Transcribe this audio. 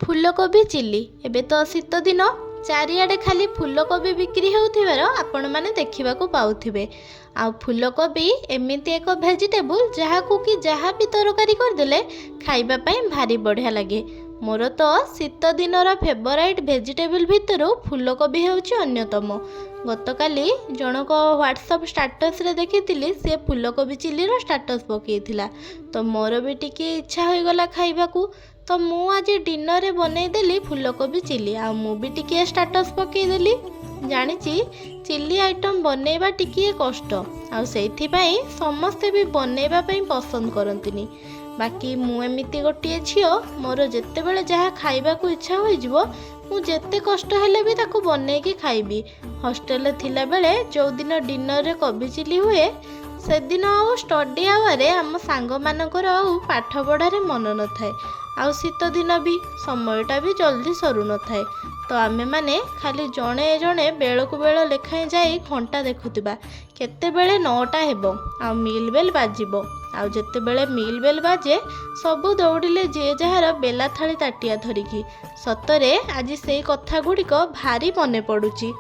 फूलकोबी चिल्ली एबे तो शीत दिन चारिआडे खाली फूलकोबी बिक्री होउथिबार आपण माने देखिबाकू पाउथिबे। आ फूलकोबी एमिति एक भेजिटेबल जहाकू कि जहा भी तरकारी करदेले खाइबा पई भारी बढ़िया लगे। मोर तो शीत दिनर फेवराइट भेजिटेबल भितर फूलकोबी होउछि अन्यतम। गतकाली जनक व्हाट्सएप स्टाटस रे देखिथिली से फूलकोबी चिल्ली रो स्टाटस पकेइथिला तो मोर भी टिके इच्छा होइगला खाइबाकू। तो मु आज डिनर रे बनईदेली फूलकोबी चिल्ली आ मु भी टिके स्टाटस पकेइदेली। जानिछि चिल्ली आइटम बनैबा टिके कष्ट आ सेइथिपाई समस्ते भी बनैबा पई पसंद करंतिनी। बाकी मु एमिति गोटे झियो मोर जेतेबेले जहा खाइबाकू इच्छा होइजिवो मु जेते कष्ट हेले भी ताकू बनैकी खाइबी। हॉस्टेल थिला बेले जो दिन डिनर रे कोबी चिल्ली हुए से दिन आउ स्टडी आवर आम सांग मानकर आउ पाठ पढ़ारे मन न थाए आउ शीत दिन भी समयटा भी जल्दी सरू न थाए। तो आमे माने खाली जणे जणे बेलकु बेल लेखाएं जाई घंटा देखुथिबा केतेबेले 9टा हेबो आ मिल बेल बाजिबो आउ जेतेबेले मिल बेल बाजे सबु दौड़िले जे जहार बेला थाली ताटिया धरिकी। सतरे आज सेई कथा गुड़िक भारी मने पड़ुची।